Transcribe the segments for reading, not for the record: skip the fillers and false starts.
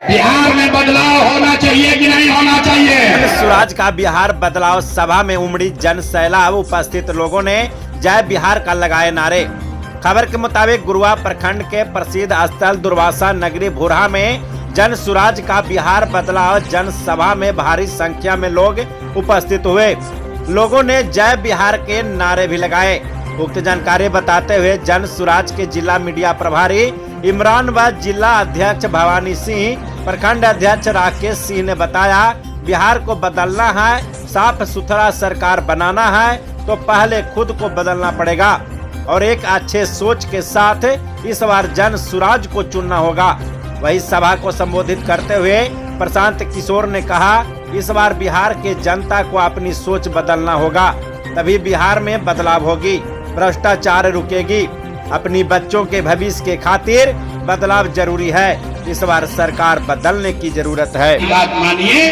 बिहार में बदलाव होना चाहिए कि नहीं होना चाहिए? स्वराज का बिहार बदलाव सभा में उमड़ी जन सैलाब। उपस्थित लोगों ने जय बिहार का लगाए नारे। खबर के मुताबिक गुरुआ प्रखंड के प्रसिद्ध स्थल दुर्वासा नगरी भुरहा में जन स्वराज का बिहार बदलाव जन सभा में भारी संख्या में लोग उपस्थित हुए। लोगों ने जय बिहार के नारे भी लगाए। उक्त जानकारी बताते हुए जन स्वराज के जिला मीडिया प्रभारी इमरान व जिला अध्यक्ष भवानी सिंह, प्रखंड अध्यक्ष राकेश सिंह ने बताया, बिहार को बदलना है, साफ सुथरा सरकार बनाना है तो पहले खुद को बदलना पड़ेगा और एक अच्छे सोच के साथ इस बार जन स्वराज को चुनना होगा। वही सभा को संबोधित करते हुए प्रशांत किशोर ने कहा, इस बार बिहार के जनता को अपनी सोच बदलना होगा, तभी बिहार में बदलाव होगी, भ्रष्टाचार रुकेगी। अपनी बच्चों के भविष्य के खातिर बदलाव जरूरी है। इस बार सरकार बदलने की जरूरत है। बात मानिए,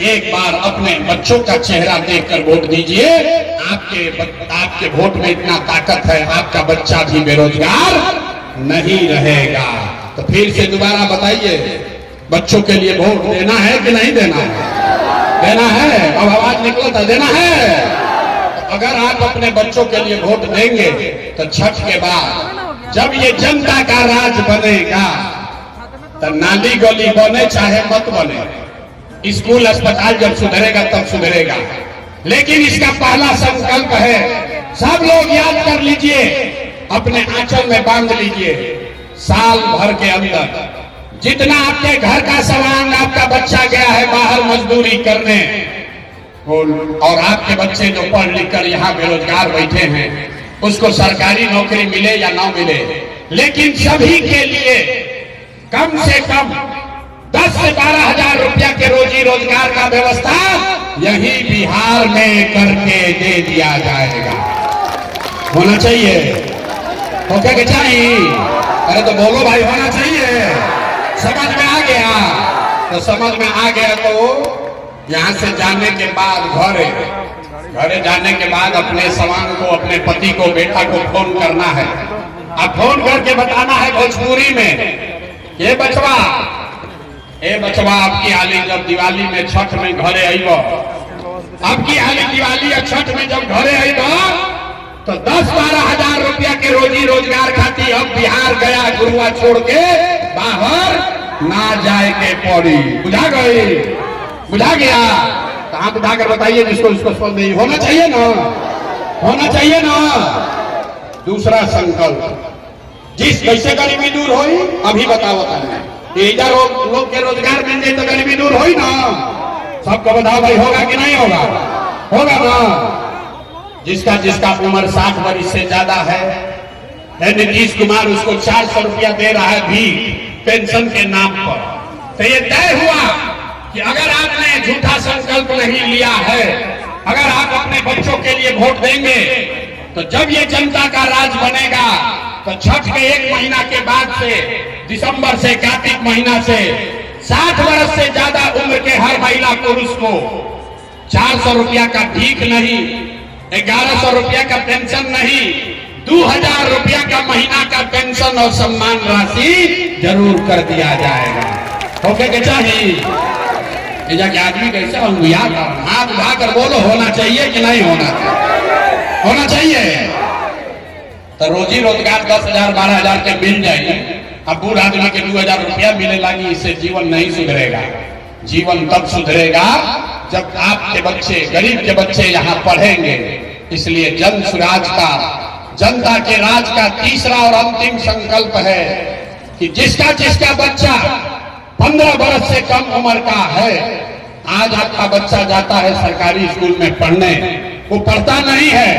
एक बार अपने बच्चों का चेहरा देखकर वोट दीजिए। आपके वोट में इतना ताकत है, आपका बच्चा भी बेरोजगार नहीं रहेगा। तो फिर से दोबारा बताइए, बच्चों के लिए वोट देना है कि नहीं देना है? देना है। अब आवाज निकला था, देना है। अगर आप अपने बच्चों के लिए वोट देंगे तो छठ के बाद जब ये जनता का राज बनेगा तो नाली गली बने चाहे मत बने, स्कूल अस्पताल जब सुधरेगा तब सुधरेगा। लेकिन इसका पहला संकल्प है, सब लोग याद कर लीजिए, अपने आंचल में बांध लीजिए, साल भर के अंदर जितना आपके घर का सामान आपका बच्चा गया है बाहर मजदूरी करने, और आपके बच्चे जो पढ़ लिख कर यहाँ बेरोजगार बैठे हैं, उसको सरकारी नौकरी मिले या ना मिले, लेकिन सभी के लिए कम से कम 10 से 12 हजार रुपया के रोजी रोजगार का व्यवस्था यही बिहार में करके दे दिया जाएगा। होना चाहिए, होके के चाहिए। अरे तो बोलो भाई, होना चाहिए। समझ में आ गया? तो समझ में आ गया तो यहाँ से जाने के बाद घरे जाने के बाद अपने सामान को, अपने पति को, बेटा को फोन करना है। अब फोन करके बताना है भोजपुरी में, ये बचवा आपकी हाली जब दिवाली में छठ में घरे आईब, आपकी हाली दिवाली या छठ में जब घरे आईब तो 10-12 हजार रुपया के रोजी रोजगार खाती अब बिहार गया गुरुआ छोड़ के बाहर ना जाए के पड़ी। बुझा गई? बुझा गया? तो आप उठाकर बताइए जिसको इसको समझ नहीं। होना चाहिए ना, होना चाहिए ना। दूसरा संकल्प, जिस कैसे गरीबी दूर होई अभी बताओ। इधर लोग के रोजगार मिल जाए तो गरीबी दूर होई ना। सबको बताओ भाई, होगा कि नहीं होगा? होगा ना। जिसका उम्र 60 वर्ष से ज्यादा है, नीतीश कुमार उसको 400 रुपया दे रहा है भी पेंशन के नाम पर। तो ये तय हुआ कि अगर आपने झूठा संकल्प नहीं लिया है, अगर आप अपने बच्चों के लिए वोट देंगे तो जब ये जनता का राज बनेगा तो छठ के 1 महीना के बाद से, दिसंबर से कार्तिक महीना से 60 वर्ष से ज्यादा उम्र के हर महिला पुरुष को 400 रुपया का भीख नहीं, 1100 रुपया का पेंशन नहीं, 2000 रुपया का महीना का पेंशन और सम्मान राशि जरूर कर दिया जाएगा। होके के चाहिए? जाके आदमी कैसे याद हाथ उठाकर बोलो, होना चाहिए कि नहीं होना चाहिए? होना चाहिए। तो रोजी रोजगार 10,000 12,000 के मिल जाएगी। अब बूढ़ आदमी के 2,000 रुपया मिले लगी, इससे जीवन नहीं सुधरेगा। जीवन तब सुधरेगा जब आपके बच्चे, गरीब के बच्चे यहाँ पढ़ेंगे। इसलिए जन स्वराज का, जनता के राज का तीसरा और अंतिम संकल्प है कि जिसका बच्चा 15 वर्ष से कम उम्र का है, आज आपका बच्चा जाता है सरकारी स्कूल में पढ़ने, वो पढ़ता नहीं है,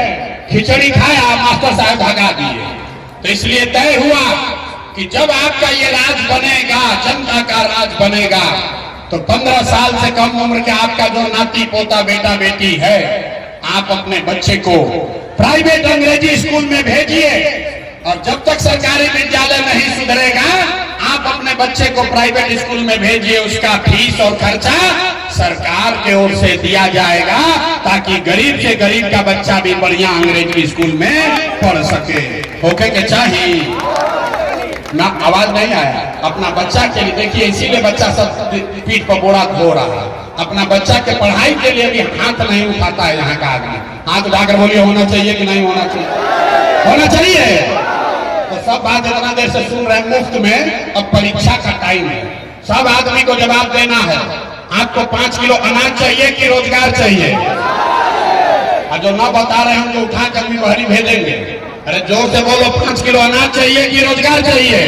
खिचड़ी खाया, मास्टर साहब भगा दिए। तो इसलिए तय हुआ कि जब आपका ये राज बनेगा, जनता का राज बनेगा, तो 15 साल से कम उम्र के आपका जो नाती पोता बेटा बेटी है, आप अपने बच्चे को प्राइवेट अंग्रेजी स्कूल में भेजिए। और जब तक सरकारी विद्यालय नहीं सुधरेगा, आप अपने बच्चे को प्राइवेट स्कूल में भेजिए। उसका फीस और खर्चा सरकार के ओर से दिया जाएगा, ताकि गरीब से गरीब का बच्चा भी बढ़िया अंग्रेजी स्कूल में पढ़ सके। होके के चाहिए? ना आवाज नहीं आया। अपना बच्चा के लिए देखिए, इसीलिए बच्चा सब पीठ पर बोरा धो रहा है। अपना बच्चा के पढ़ाई के लिए भी हाथ नहीं उठाता है यहाँ का आदमी। हाथ उठाकर बोलिए होना चाहिए कि नहीं होना चाहिए? होना चाहिए। तो सब बात इतना देर से सुन रहे हैं मुफ्त में। अब परीक्षा का टाइम है, सब आदमी को जवाब देना है। आपको 5 किलो अनाज चाहिए कि रोजगार चाहिए? और जो ना बता रहे हैं उनको उठा कर भी बहरी भेजेंगे। अरे जोर से बोलो, 5 किलो अनाज चाहिए कि रोजगार चाहिए?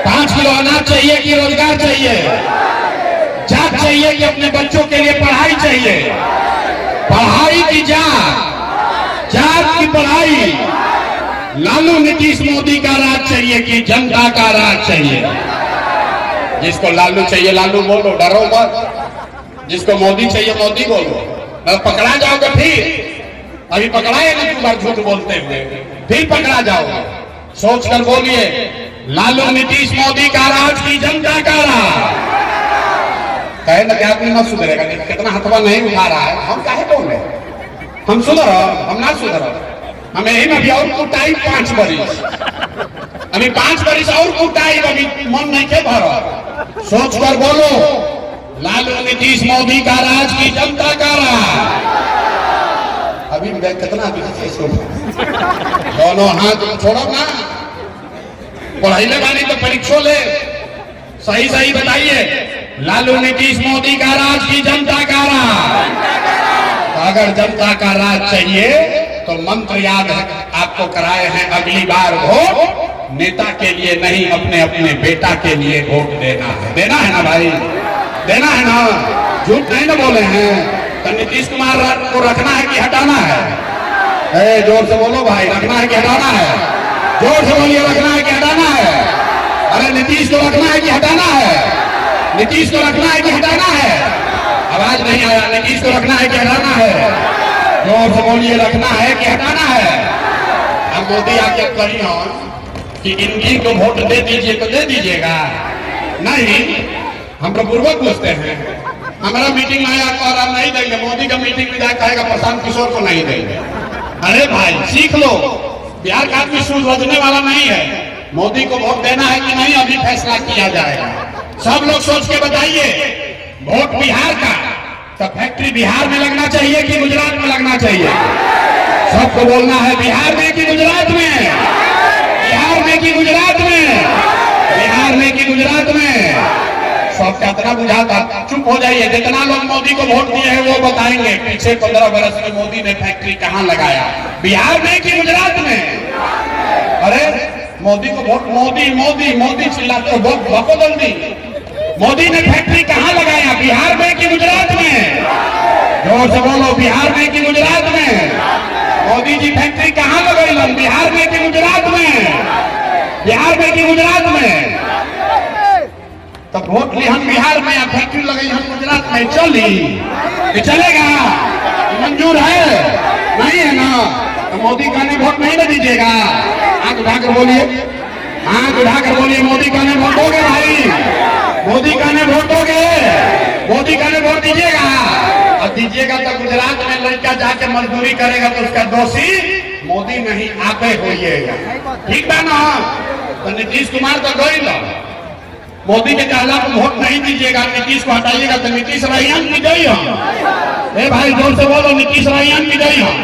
5 किलो अनाज चाहिए कि रोजगार चाहिए? जात चाहिए कि अपने बच्चों के लिए पढ़ाई चाहिए? पढ़ाई की जात, जात की पढ़ाई। लालू नीतीश मोदी का राज चाहिए कि जनता का राज चाहिए? जिसको लालू चाहिए लालू बोलो, डरो मत। जिसको मोदी चाहिए मोदी बोलो। पकड़ा जाओगे फिर। अभी पकड़ाए ना 2 बार झूठ बोलते हुए, फिर पकड़ा जाओगे। सोचकर बोलिए, लालू नीतीश मोदी का राज की जनता का राज। कहे ना कि आदमी ना सुधरेगा, कितना हथवा नहीं उठा रहा है। हम काहे बोले? हम सुधर, हम ना सुधर। हमें यही में अभी और कुटाई 5 बरिस, अभी 5 बरिस और कुटाई, अभी मन नहीं के भर। सोच कर बोलो, लालू नीतीश मोदी का राज की जनता का राज। अभी कितना दोनों हाथ छोड़ो ना। पढ़ाई वाली तो परीक्षो ले। सही सही बताइए, लालू नीतीश मोदी का राज की जनता का राज? अगर जनता का राज चाहिए तो मंत्र याद आपको कराए हैं, अगली बार वोट नेता के लिए नहीं, अपने अपने बेटा के लिए वोट देना है। देना है ना भाई? देना है ना? झूठ नहीं ना बोले हैं। तो नीतीश कुमार को रखना है कि हटाना है? जोर से बोलो भाई, रखना है कि हटाना है? जोर से बोलिए, रखना है कि हटाना है? अरे नीतीश को रखना है कि हटाना है? नीतीश को रखना है कि हटाना है? आवाज नहीं आया। नीतीश को रखना है कि हटाना है? जोर से बोलिए, रखना है कि हटाना है? अब मोदी आके कही हो कि इनकी को वोट दे दीजिए, तो दे दीजिएगा? नहीं, हम तो पूर्वक पूछते हैं। हमारा मीटिंग में आया और हम नहीं देंगे। मोदी का मीटिंग में जाकर कहेगा प्रशांत किशोर को नहीं देंगे। अरे भाई सीख लो, बिहार का आदमी सूझने वाला नहीं है। मोदी को वोट देना है कि नहीं, अभी फैसला किया जाएगा। सब लोग सोच के बताइए, वोट बिहार का तो फैक्ट्री बिहार में लगना चाहिए कि गुजरात में लगना चाहिए? सबको बोलना है, बिहार में कि गुजरात में? बिहार में कि गुजरात में? बिहार में कि गुजरात में? सब कितना बुझाता? चुप हो जाइए। जितना लोग मोदी को वोट दिए हैं वो बताएंगे पीछे 15 वर्ष में मोदी ने फैक्ट्री कहां लगाया, बिहार में कि गुजरात में? अरे मोदी को वोट, मोदी मोदी मोदी चिल्लाते हो, वोट बदल दी। मोदी ने फैक्ट्री कहां लगाया, बिहार में कि गुजरात में? जोर से बोलो, बिहार में कि गुजरात में? मोदी जी फैक्ट्री कहां लगाई, बिहार में कि गुजरात में? बिहार में कि गुजरात में? तब वोट ली हम बिहार में, या फैक्ट्री लगाई हम गुजरात में, चली चलेगा? मंजूर है? नहीं है ना? तो मोदी का ने वोट नहीं ना दीजिएगा? हाथ उठाकर बोलिए, हाथ उठाकर बोलिए, मोदी का ने वोट दोगे भाई? मोदी का ने वोट दोगे? मोदी का ने वोट दीजिएगा? और दीजिएगा तो गुजरात में लड़का जाके मजदूरी करेगा तो उसका दोषी मोदी नहीं, आपे होइएगा। ठीक है ना? तो नीतीश कुमार तो गई लो, मोदी के कहला पर वोट नहीं दीजिएगा, नीतीश को हटाइएगा तो नीतीश रैयन की गई हम। ए भाई जोर से बोलो, नीतीश रैयन की गई हम।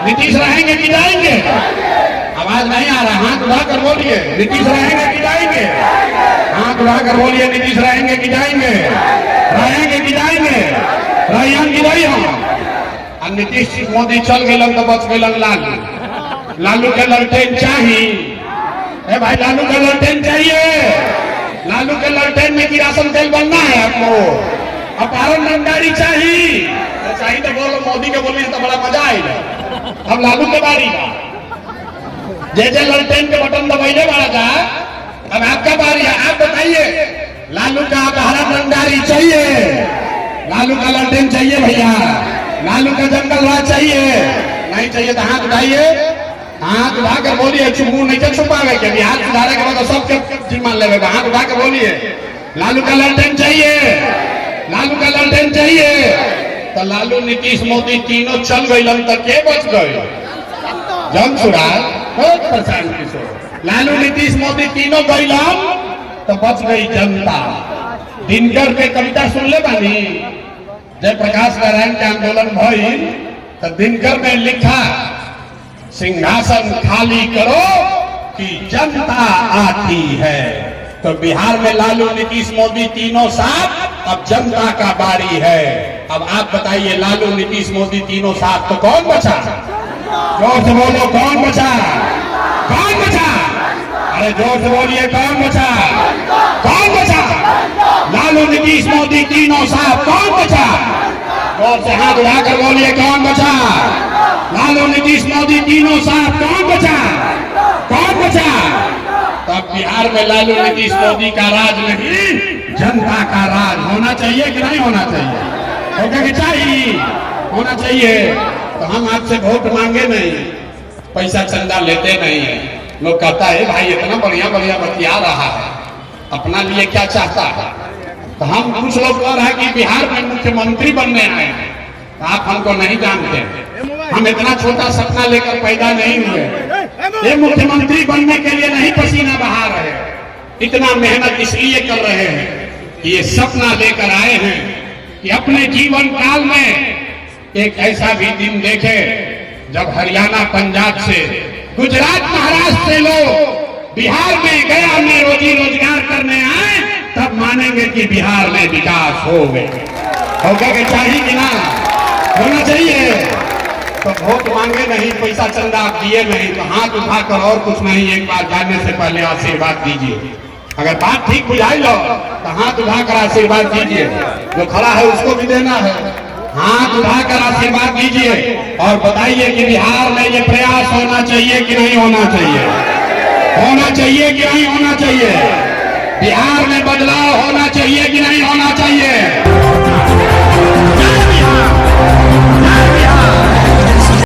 नीतीश रहेंगे कि जाएंगे? आवाज नहीं आ रहा, हाथ उठाकर बोलिए, नीतीश रहेंगे कि जाएंगे? हाथ उठाकर बोलिए, नीतीश रहेंगे कि जाएंगे? रहेंगे कि जाएंगे? रैयन की गई हम। और नीतीश मोदी चल गए तो बच गए लालू। लालू के ललटेन चाहिए। भाई लालू का ललटेन चाहिए? लालू के ललटेन में किरासन तेल बनना है आपको? अपहरण रंगदारी चाहिए? तो बोलो, मोदी के बोलिए तो बड़ा मजा आएगा। अब लालू के बारी का जैसे ललटेन के बटन दबाइले वाला था, अब आपका बारी है। आप बताइए, लालू का अपहरण रंगदारी चाहिए? लालू का ललटेन चाहिए भैया? लालू का जंगल राज चाहिए? नहीं चाहिए तो हाथ उठाइए, हाथ उठाकर बोलिए। चुपू नहीं छुपावे के, बिहार सुधारे के बाद सबके जिम्मा लेगा। हाथ उठाकर बोलिए, लालू का ललटेन चाहिए? लालू का ललटेन चाहिए? तो लालू नीतीश मोदी तीनों चल गई तो के बच गए? जमसुराज, प्रशांत किशोर। लालू नीतीश मोदी तीनों गईलन तो बच गई जनता। दिनकर के कविता सुन ले बानी, जयप्रकाश नारायण के आंदोलन भइल तो दिनकर में लिखा, सिंहासन खाली करो कि जनता आती है। तो बिहार में लालू नीतीश मोदी तीनों साथ, अब जनता का बारी है। अब आप बताइए, लालू नीतीश मोदी तीनों साथ तो कौन बचा? जोर से बोलो, कौन बचा? कौन बचा? अरे जोर से बोलिए, कौन बचा? कौन बचा? लालू नीतीश मोदी तीनों साथ, कौन बचा? जोर से हाथ उठाकर बोलिए, कौन बचा? लालू नीतीश मोदी तीनों साथ, कौन बचा? कौन बचा? तब बिहार में लालू नीतीश मोदी का राज नहीं, जनता का राज होना चाहिए कि नहीं होना चाहिए? होगा कि चाहिए? होना चाहिए। तो हम आपसे वोट मांगे नहीं, पैसा चंदा लेते नहीं है। लोग कहता है भाई इतना बढ़िया बढ़िया बतिया रहा है, अपना लिए क्या चाहता है? तो हम कुछ लोग कह रहे हैं कि बिहार में मुख्यमंत्री बनने आए हैं। तो आप हमको नहीं जानते, हम इतना छोटा सपना लेकर पैदा नहीं हुए। ये मुख्यमंत्री बनने के लिए नहीं पसीना बहा रहे, इतना मेहनत इसलिए कर रहे हैं कि ये सपना लेकर आए हैं कि अपने जीवन काल में एक ऐसा भी दिन देखे जब हरियाणा, पंजाब से, गुजरात, महाराष्ट्र से लोग बिहार में, गया में रोजी रोजगार करने आए, तब मानेंगे कि बिहार में विकास हो गए। होगा कि चाहिए कि ना? होना चाहिए। तो वोट मांगे नहीं, पैसा चंदा आप दिए नहीं, तो हाथ उठाकर और कुछ नहीं, एक बार जाने से पहले आशीर्वाद दीजिए। अगर बात ठीक बुझाई लो तो हाथ उठाकर आशीर्वाद दीजिए। जो खड़ा है उसको भी देना है, हाथ उठाकर आशीर्वाद दीजिए और बताइए कि बिहार में ये प्रयास होना चाहिए कि नहीं होना चाहिए? होना चाहिए कि नहीं होना चाहिए? बिहार में बदलाव होना चाहिए कि नहीं?